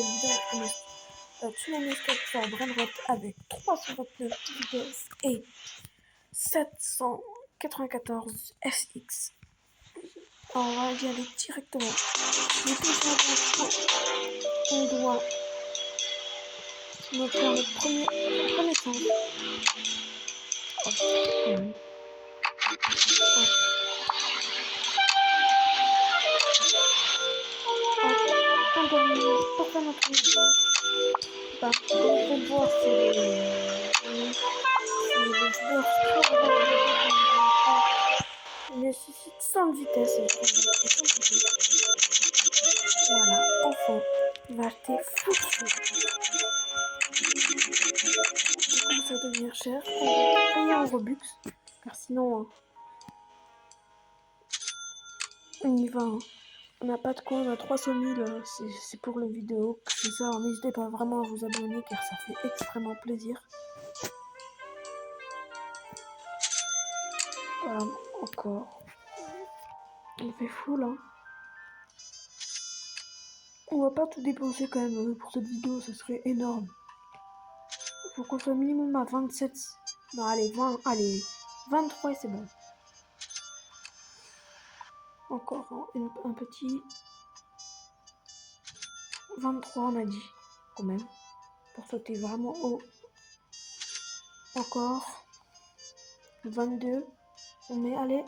nouvelle vidéo. On commence Tsunami Escape for Brainrot avec 329 vidéos et 794 SX. Alors on va y aller directement. Mais plus avant, on doit donc faire notre premier tour. Endormir pour faire notre mission. Comme vous pouvez le voir, c'est le joueur il nécessite 100 vitesse. Voilà, enfin, il va acheter full fou. Ça commence à devenir cher. On va payer en Robux, car sinon, on y va. On n'a pas de quoi, on a 300 000, c'est pour les vidéos. C'est ça, n'hésitez pas vraiment à vous abonner, car ça fait extrêmement plaisir. Encore. On fait full, hein. On va pas tout dépenser quand même pour cette vidéo, ça serait énorme. Il faut qu'on soit minimum à 27. Non, allez, 20, allez, 23 et c'est bon. Encore un petit 23, on a dit, quand même, pour sauter vraiment haut. Encore 22, on met, allez,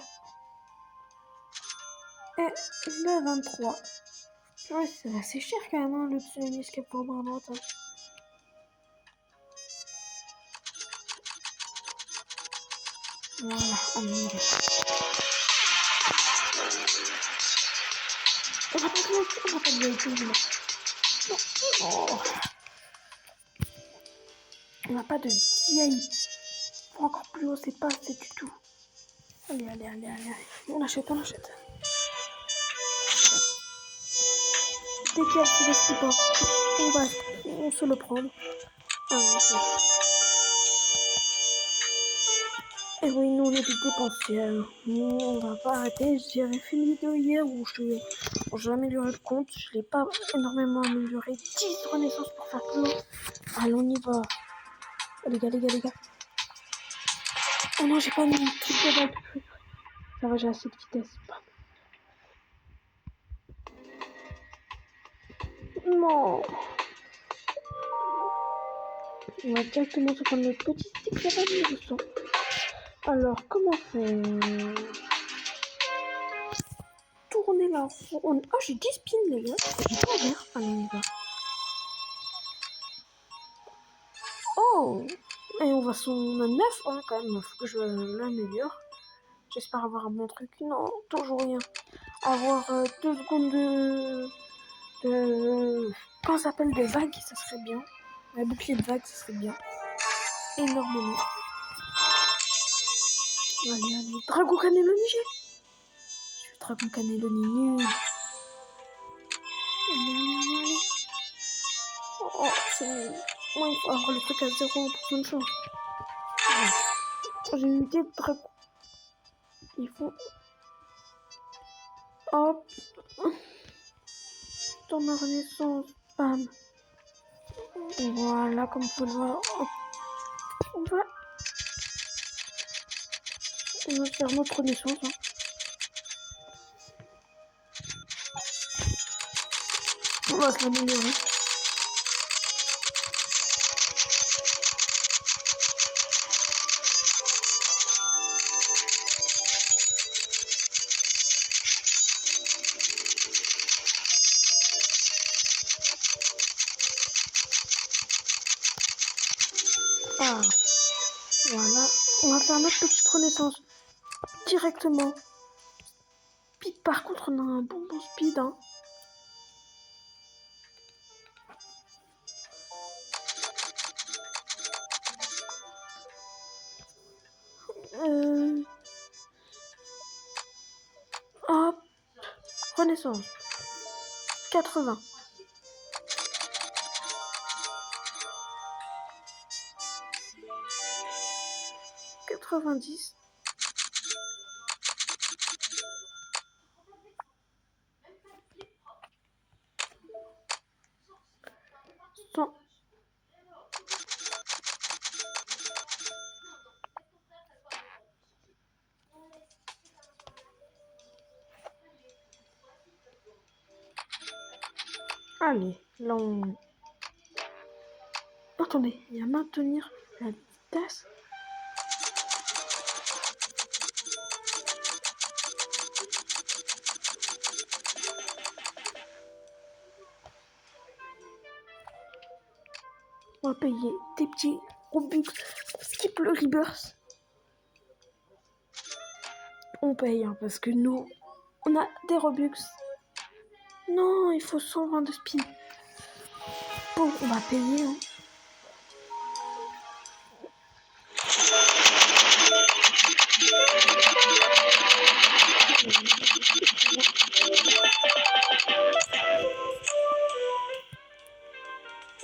et le 23. Ouais, c'est assez cher quand même, hein, le Tsunami Escape for Brainrot. Hein. Voilà, allez. On va pas de VIP, non. Oh. On n'a pas de VIP. Encore plus haut, c'est pas assez du tout. Allez. On achète. Dès qu'il y a ce support, on se le prendre. Et oui, nous on est des dépensiers. Nous on va pas arrêter. J'avais fait une vidéo hier où j'ai amélioré le compte. Je l'ai pas énormément amélioré. 10 renaissances pour faire plus haut. Allez, on y va. Les gars. Oh non, j'ai pas mis le truc de vague. Ça va, j'ai assez de vitesse. Non. On va directement se prendre le petit stick de vague de sang. Alors, comment faire? Tourner la roue. Oh, j'ai 10 spins, les gars. J'ai pas ouvert. Allez, on y va. Oh! Et on va son 9, hein, quand même. Faut que je l'améliore. J'espère avoir un bon truc. Non, toujours rien. Avoir 2 secondes de... Quand ça s'appelle des vagues, ça serait bien. Un bouclier de vagues, ça serait bien. Énormément. Allez. Dragon Cannelloni, Je suis Dragon Cannelloni nul. Allez. Oh, c'est nul. Moi, il faut avoir le truc à 0% de chance. J'ai une idée de dragon. Il faut... Hop. Dans ma renaissance. Bam. Voilà, comme vous pouvez le voir. On va faire notre renaissance. Hein. On va se l'améliorer. Ah, voilà. On va faire notre petite renaissance directement. Puis, par contre, on a un bon speed. Hein. Hop. Renaissance. 80. 90. 100. Allez, là on... Attendez, il y a maintenir la vitesse. On va payer des petits Robux. Skip le rebirth. On paye, hein, parce que nous, on a des Robux. Non, il faut 120 de spin. Bon, on va payer. Hein.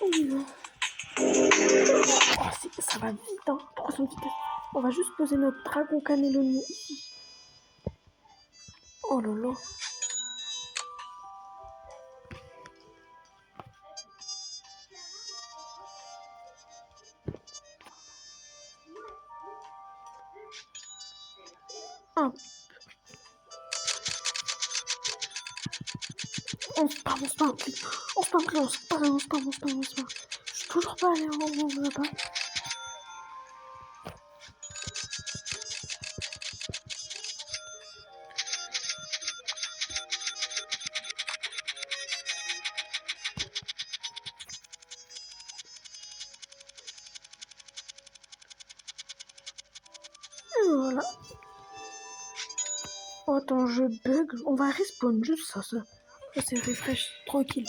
Oh non. Oh, ça va vite, hein. 300 vitesse. On va juste poser notre dragon cannelloni ici. Oh là là. Ah. On se parle. Je suis toujours pas allé en là-bas. Voilà. Oh, attends, je bug. On va respawn juste ça. Ça c'est refresh tranquille.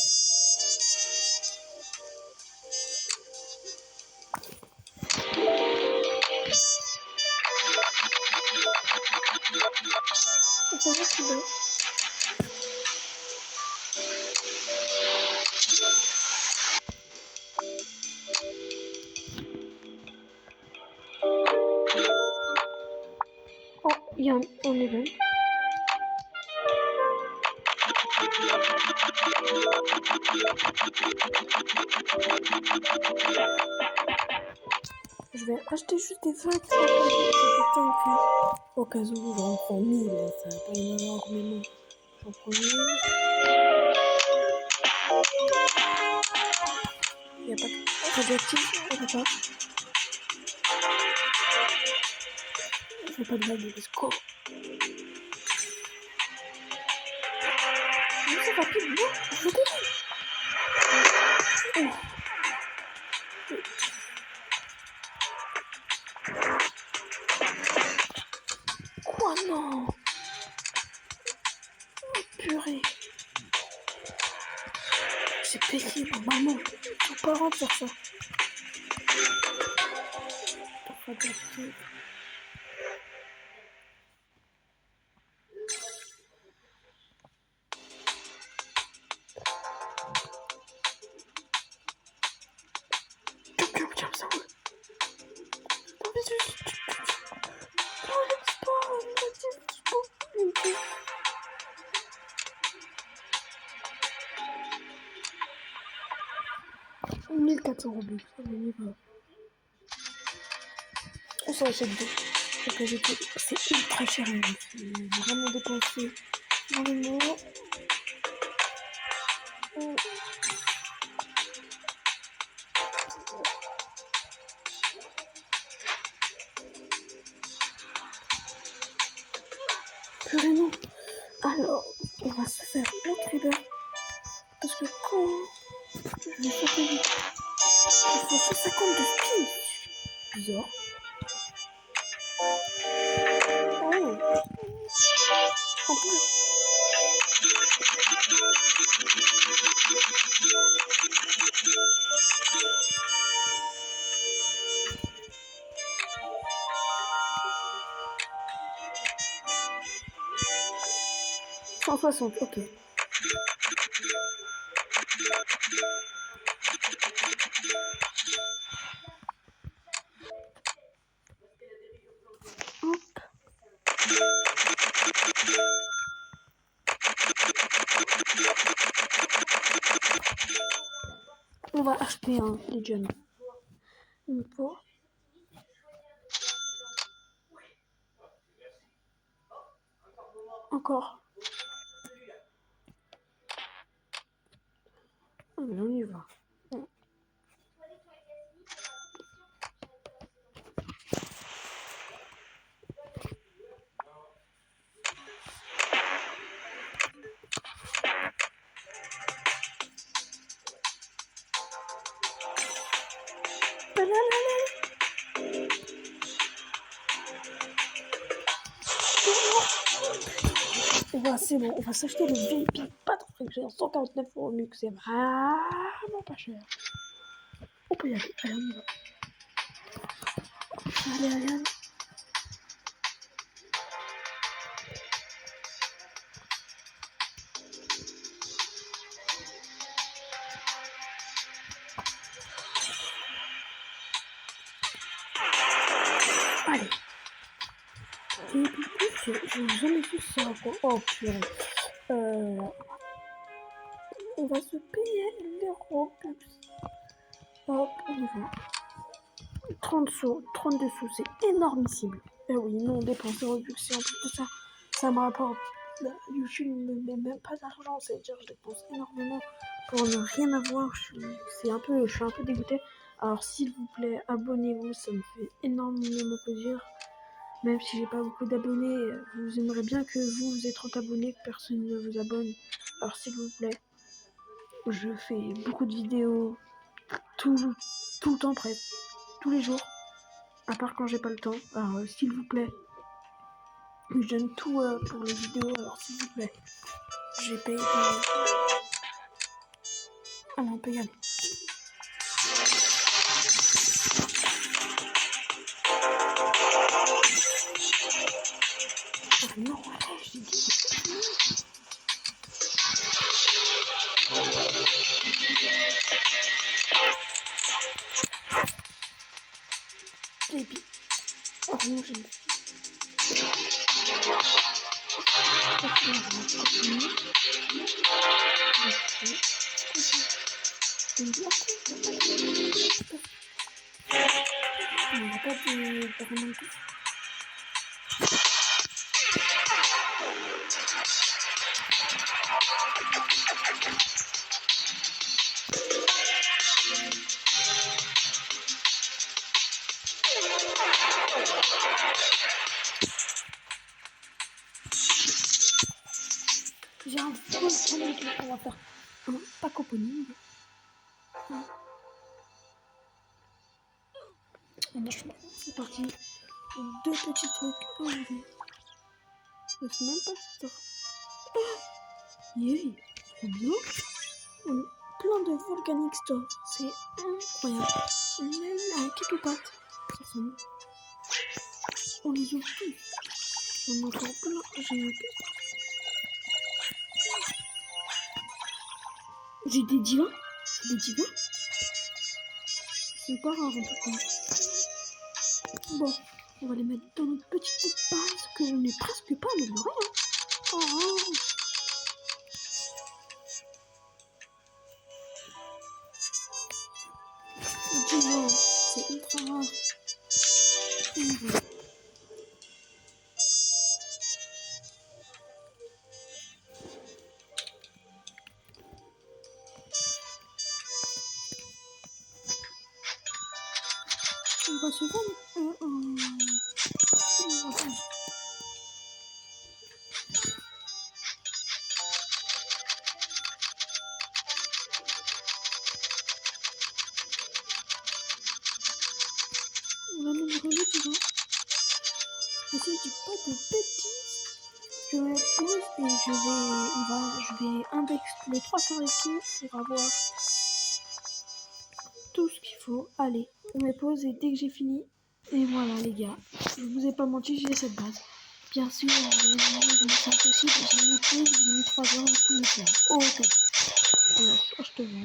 Ça va, c'est bien. Oh, il y a un event. Je vais acheter juste des vagues. Au cas où j'en prends 1000, ça va pas énormément. J'en prends 1000. Il n'y a pas de radioactif, on peut pas. Il faut pas de vagues, let's go. Mais c'est rapide, non? Je veux dire. Oh. Quoi, non? Oh, purée. C'est payé, normalement. Faut pas remplir ça. Radioactif. Robux, on s'en achète deux. C'est ultra cher, j'ai vraiment dépensé énormément. Purée, non. Alors, on va se faire l'autre river. Parce que quand je vais sauter vite, il faut 150 de spin. Bizarre. Oh. En plus. « 160, ok. On va acheter un Legion. Une peau. Encore. Allez, on y va. C'est bon, on va s'acheter le VIP pas trop cher, 149 € mieux que c'est vraiment pas cher. On peut y aller, allez on y va. Allez. Allez. Et puis j'ai jamais vu ça quoi. Oh purée. On va se payer les Robux. Hop, on y va. 30 sous, 32 sous, c'est énormissime. Eh oui, nous on dépense des Robux et en plus de ça, ça me rapporte. YouTube ne me met même pas d'argent, c'est-à-dire je dépense énormément pour ne rien avoir. Je suis un peu dégoûtée. Alors s'il vous plaît, abonnez-vous, ça me fait énormément plaisir. Même si j'ai pas beaucoup d'abonnés, vous aimeriez bien que vous êtes 30 abonnés, que personne ne vous abonne. Alors s'il vous plaît, je fais beaucoup de vidéos tout le temps presque, tous les jours, à part quand j'ai pas le temps. Alors s'il vous plaît, je donne tout pour les vidéos. Alors s'il vous plaît, j'ai payé. Allez, on peut y aller. Oh non, allez, j'ai dit. Et puis, oh non, j'ai dit. Il n'y a pas de vraiment tout. J'ai un bon premier truc, on va faire un pack opening. C'est parti. Deux petits trucs. Je sais même pas si ça. Yeah, trop bien. On a plein de Volcanic Store. C'est incroyable. On a eu un Kitopat. Ça sent. On les ouvre tous. On en a encore plein. J'ai des divins. C'est des divins. C'est pas rare en tout cas. Bon, on va les mettre dans notre petite base que je n'ai presque pas améliorée. Hein. Oh. Divin, c'est ultra rare. On va se vendre on va améliorer le divin. Et si je dis pas de bêtises, je vais pause et je vais index les 3 caractères pour avoir tout ce qu'il faut. Allez, on met pause et dès que j'ai fini, et voilà les gars, je vous ai pas menti, j'ai cette base. Bien sûr, je me sens possible, j'ai mis pause, j'ai mis 3 heures et tout le temps. Ok. Alors, je te vois.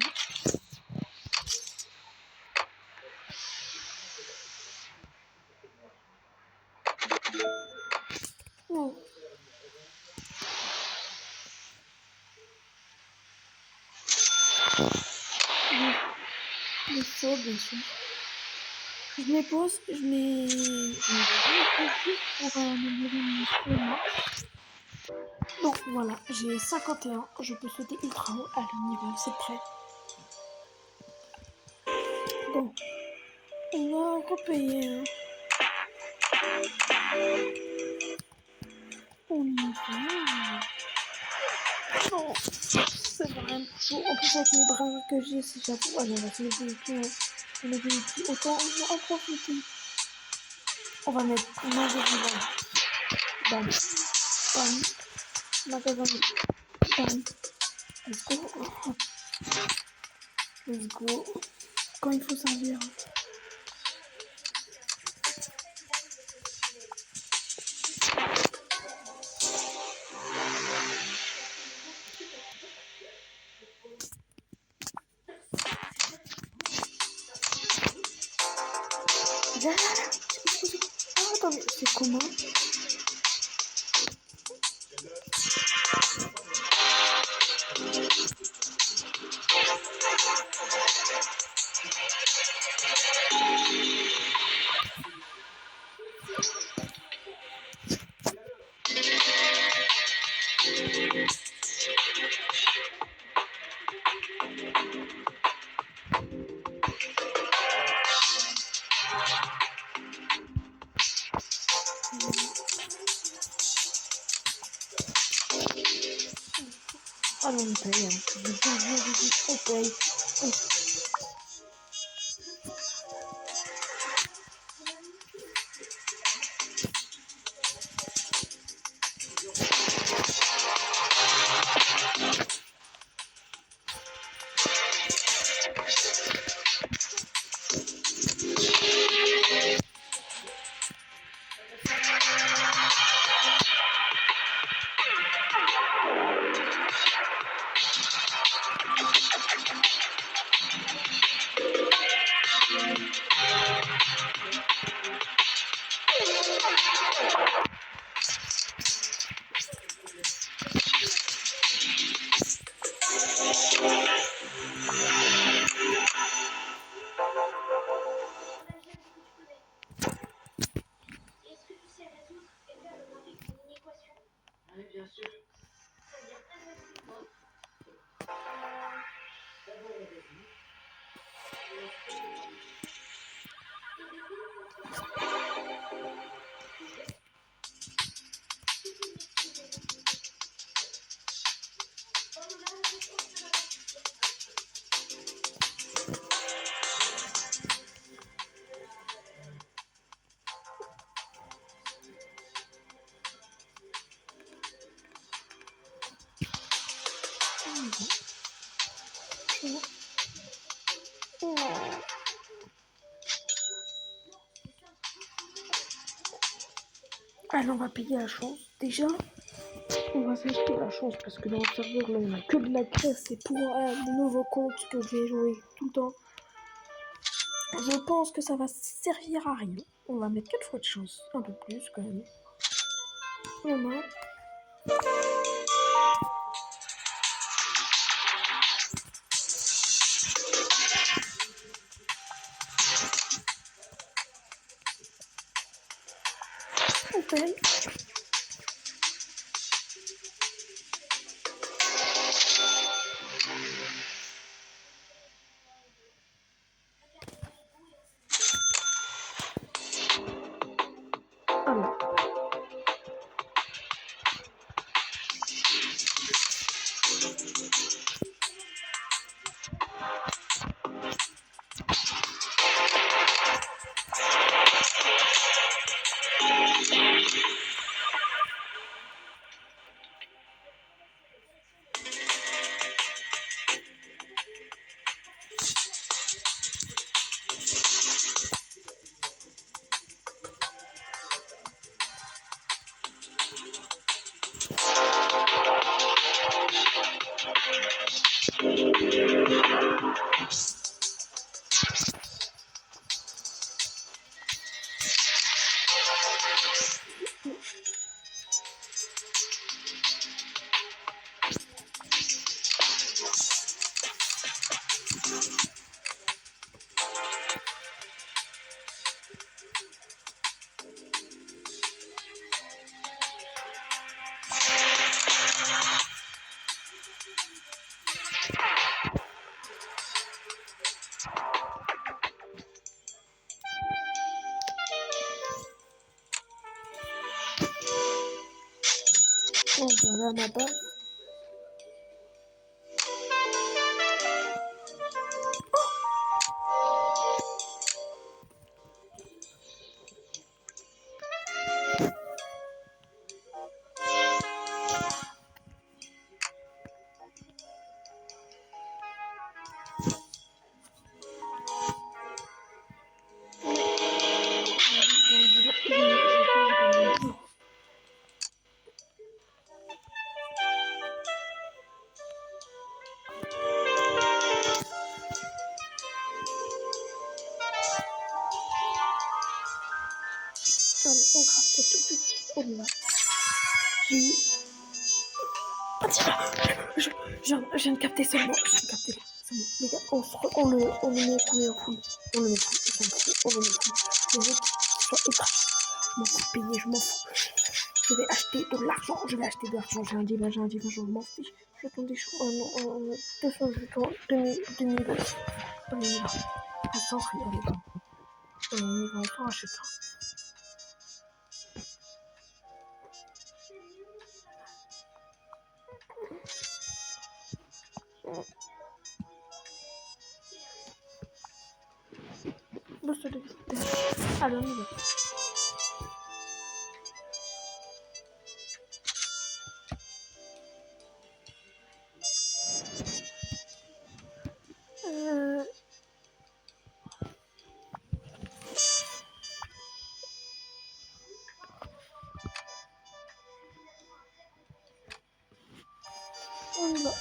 Oh. Le saut, bien sûr. Je mets pause, je mets juste pour améliorer mon score. Donc voilà, j'ai 51, je peux sauter ultra haut à le niveau, c'est prêt. Bon, on va repayer. On y va. Oh, c'est vraiment chaud. En plus, avec mes bras que j'ai, si j'avoue. Ah non, là, c'est mes pieds. On a des pieds. Autant en profiter. On va mettre magasin. Bam. Bam. Magasin. Bam. Let's go. Let's go. Quand il faut servir. Ah, attendez, c'est comment? Ah non, on paye. On paye. Allez, on va payer la chance. Déjà, on va s'acheter la chance parce que dans le serveur, là, on a que de la graisse. C'est pour le nouveau compte que je vais jouer tout le temps. Je pense que ça va servir à rien. On va mettre 4 fois de chance. Un peu plus, quand même. Vraiment. On paye. Alors. Voilà ma base. Allez, on crafte tout de suite. On y va. J'ai eu... Ah tiens, je viens de capter seulement. Je viens de capter là. C'est bon. Les gars, on le met combien au fond? On le met full. On le met full. Je veux qu'il soit ultra. Je m'en fous payer, je m'en fous. Je vais acheter de l'argent. J'ai un diamant, je m'en fiche. Je vais des choses. Oh non, 200 jetons, 2000 euros. On y va. On s'en fout, on y va. On s'en rachète. Boost de vitesse. Allez, on y va. On y va.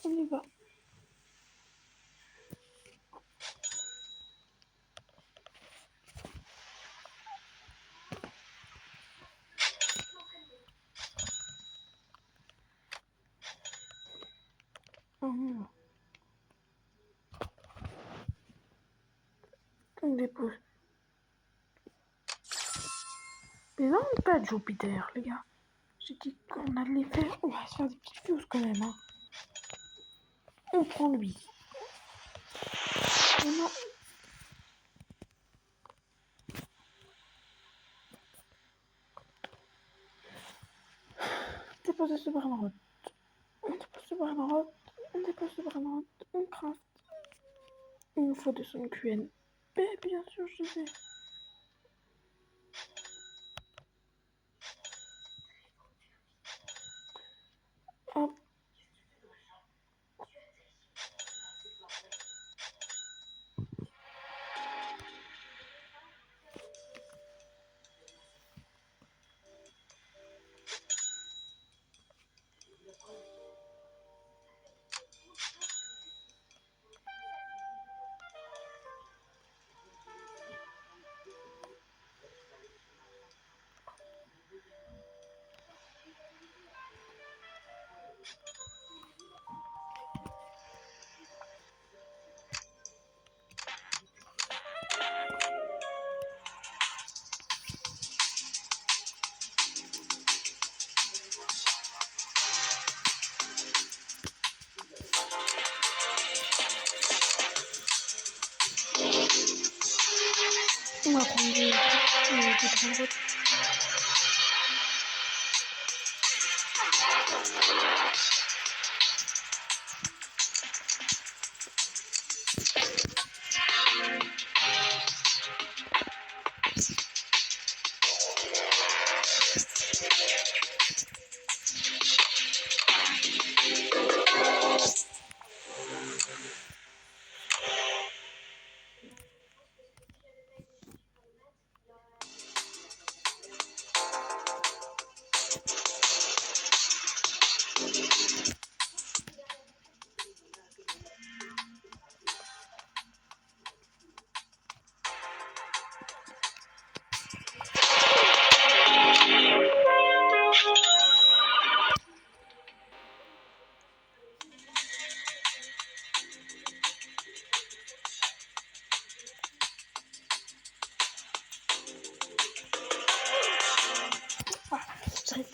On y va. On y va. On dépose. Mais non, pas de Jupiter, les gars. J'ai dit qu'on allait faire. On va se faire des petites views quand même. Hein. On prend lui. Et non. Déposer ce Bernard. On dépose ce Bernard. On craft. Il nous faut de son QN. Mais bien sûr, je sais. Hop. On va prendre des Bernard.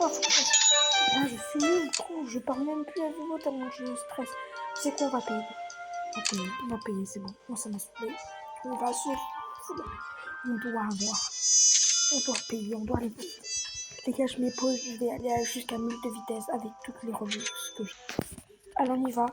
Là, je suis nulle, trop. Je parle même plus à vous tellement je stresse. C'est quoi, on va payer. On va payer, c'est bon. Moi, ça m'a saoulé. On va se foutre. On doit payer, on doit aller. Les gars, je m'épose, je vais aller jusqu'à 1000 de vitesse avec toutes les revues que j'ai. Allez, on y va.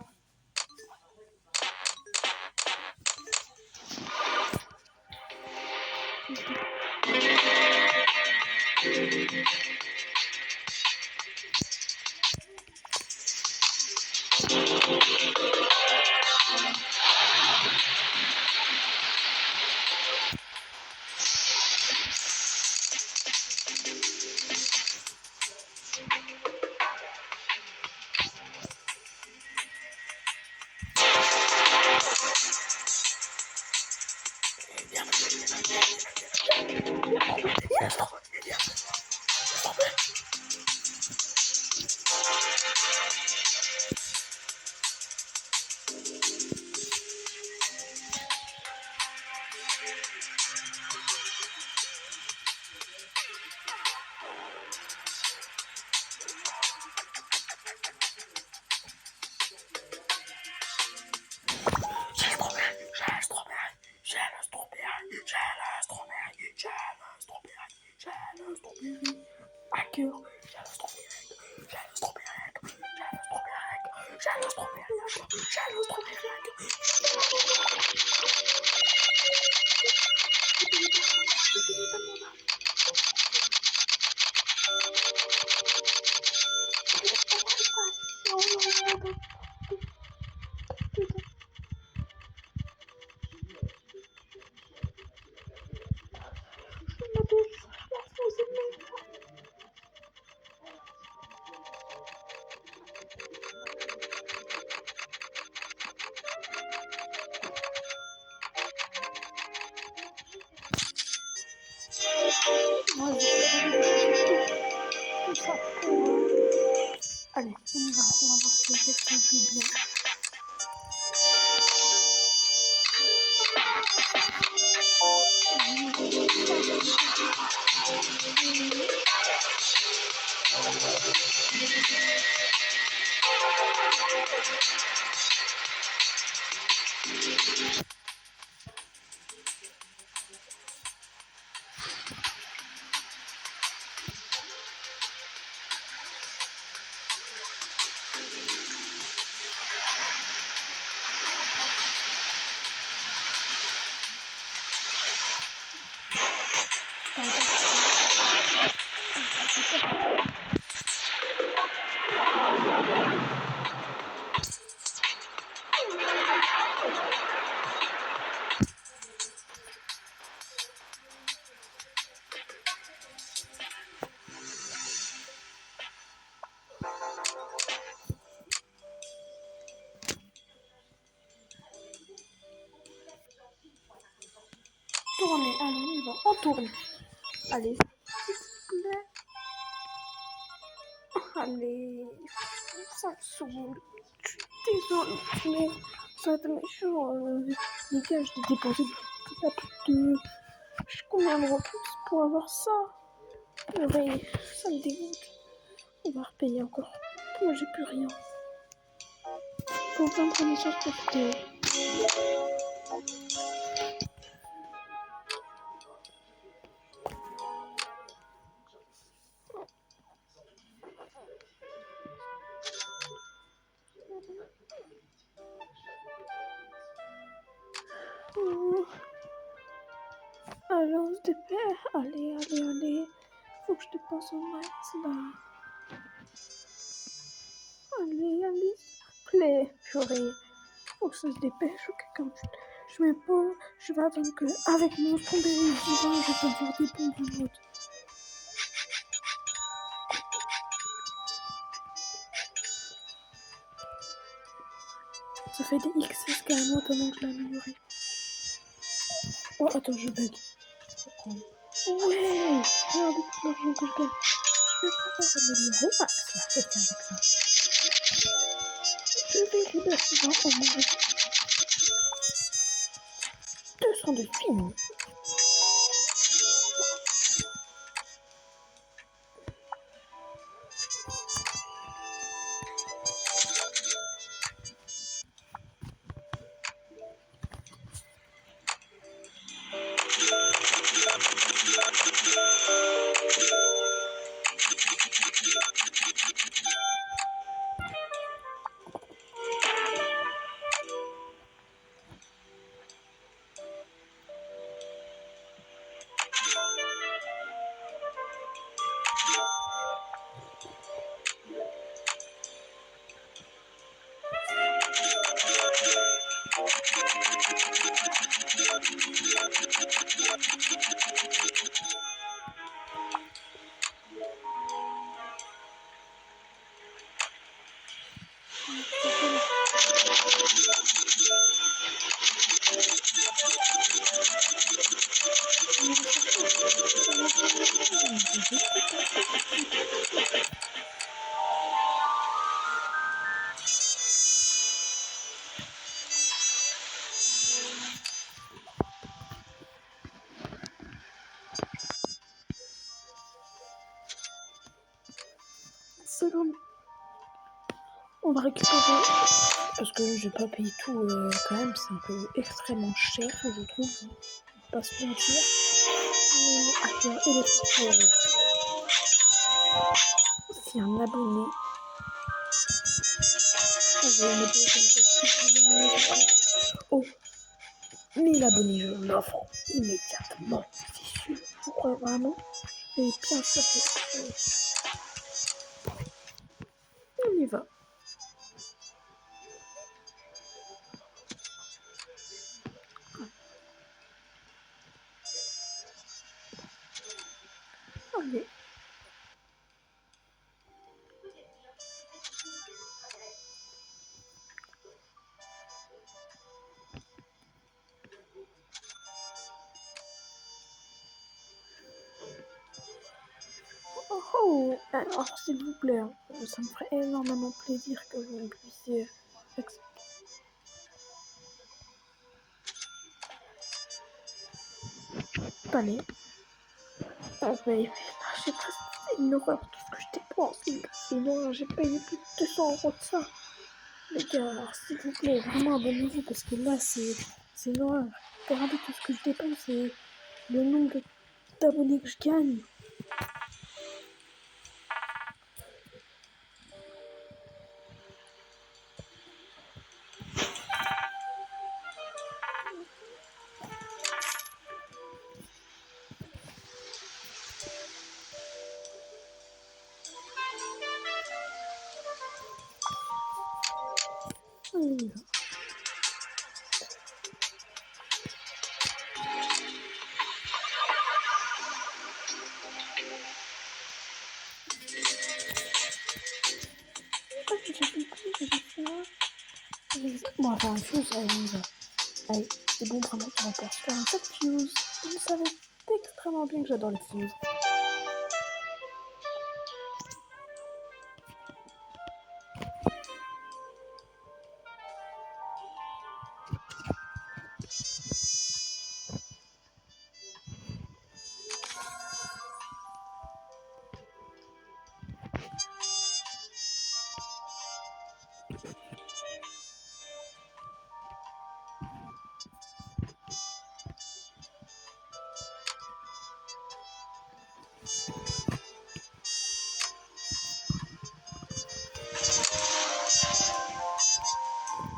Allez, on y va voir si on fait ça bien. Tournez, allez, on y va, on tourne. Allez, s'il vous plaît. Allez, ça me saoule. Je suis désolée, mais ça va être méchant. Les gars, je l'ai dépensé plus de... Je sais combien de plus pour avoir ça. Ouais, ça me dégoûte. On va repayer encore. Moi, j'ai plus rien. Faut prendre une chance pour Théo. Allez, on se dépêche. Allez. Faut que je dépense au max, là. Allez, s'il vous plaît. Purée. Faut que ça se dépêche ou quelqu'un. Je mets pas. Je vais attendre que, avec mon tombé divin, je peux avoir des bons de mode. Ça fait des XS carrément tellement que je l'ai amélioré. Oh, attends, je bug. Ouais, regardez tout l'argent que je gagne. Je vais pouvoir améliorer au max là, c'est avec ça. Je vais réussir au moins 200 de films. Seconde. On va récupérer, parce que je vais pas payer tout quand même, c'est un peu extrêmement cher, je trouve, pas se mentir. Si un abonné, oh, 1000 abonnés, je l'offre immédiatement, c'est sûr. Vous croyez vraiment? Et bien sûr que on y va. Allez. Oh, alors s'il vous plaît, ça me ferait énormément plaisir que vous puissiez accepter. Allez. Oh, mais là, je sais pas, c'est une horreur tout ce que je dépense. C'est une horreur, j'ai payé plus de 200 € de ça. Les gars, alors s'il vous plaît, vraiment abonnez-vous parce que là, c'est une horreur. Regardez tout ce que je dépense et le nombre d'abonnés que je gagne. Allez, bon, enfin, une chose, allez, on y va. Allez, c'est bon, vraiment, tu remportes faire un top fuse. Vous savez extrêmement bien que j'adore les fuses.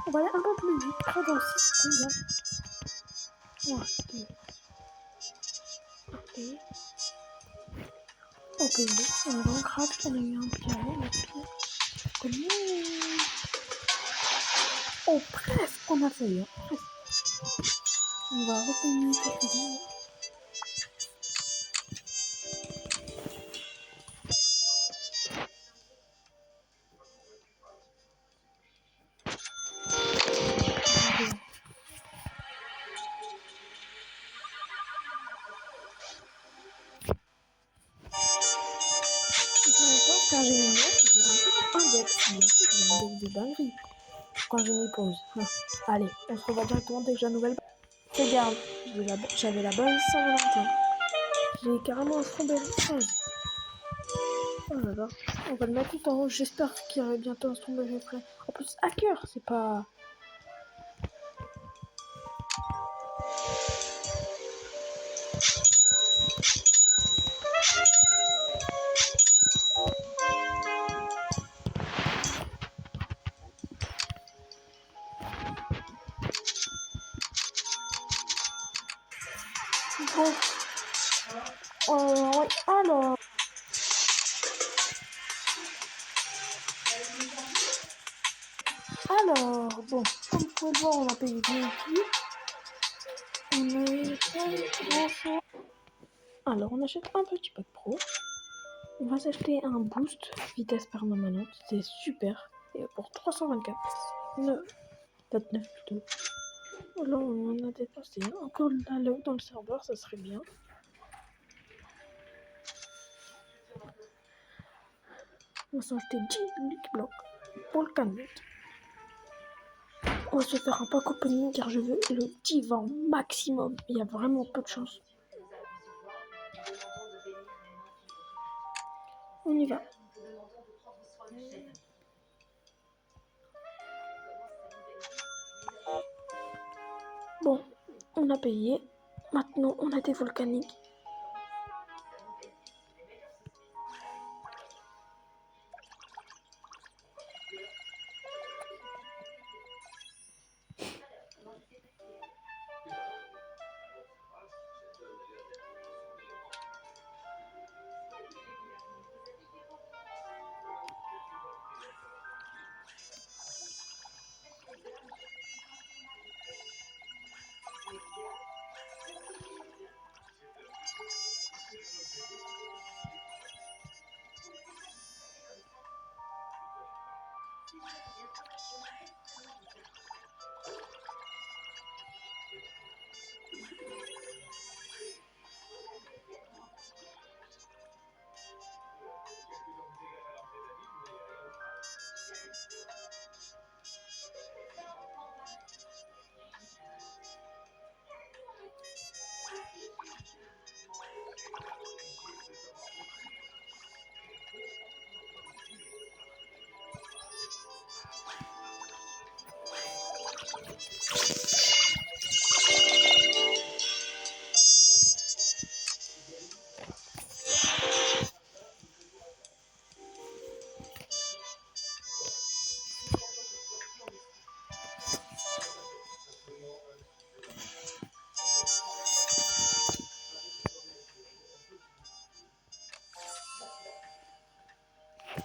On va aller un peu plus vite, très dans 6 secondes. Ok, on va en craft, on a eu un piano, et puis... Oh, presque, on a fait, presque. On va repayer quelques secondes. Car j'ai une note, j'ai un index, de dinguerie. Quand je m'y pose. Allez, on se revoit directement dès que j'ai la nouvelle. Regarde, j'avais la bonne 121. J'ai carrément un Strawberry 13. Oh là là, on va le mettre tout en haut. J'espère qu'il y aurait bientôt un Strawberry frais. En plus, hacker, c'est pas... Bon, ouais, alors... Bon, comme vous pouvez le voir, on a payé 10 pieds. On n'a pas grand chose. Alors, on achète un petit pack pro. On va s'acheter un boost vitesse permanente, c'est super. Et pour 324. 29 plutôt. Là, on en a dépassé encore là dans le serveur, ça serait bien. On va s'acheter 10 Lucky Block pour le canette. On va se faire un pack opening car je veux le 10 vent maximum. Il y a vraiment peu de chance. On y va. Bon, on a payé. Maintenant, on a des volcaniques.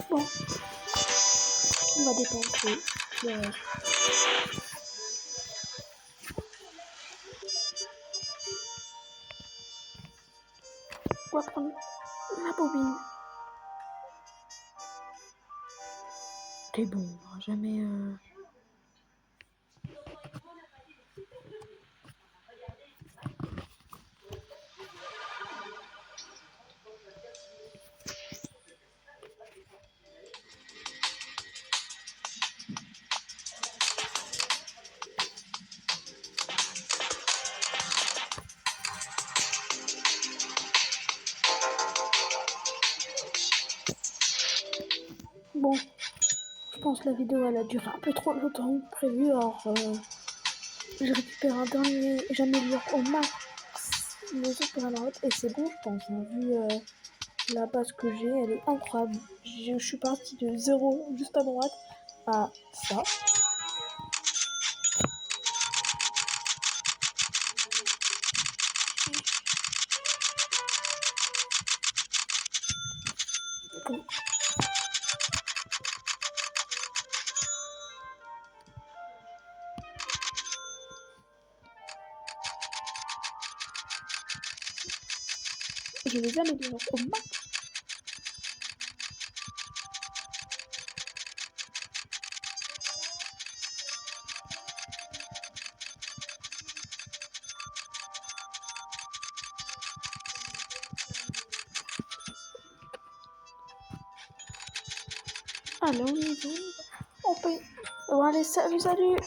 Bon, on va dépenser le reste. On va prendre la bobine. C'est bon, on va jamais... Bon, je pense que la vidéo elle a duré un peu trop longtemps que prévu, alors je récupère un dernier, j'améliore au max les autres et c'est bon je pense, hein, vu la base que j'ai, elle est incroyable. Je suis partie de 0 juste à droite à ça. Bon. Je les améliore au max. Allez, on y va. On paye. Bon, allez, salut, salut.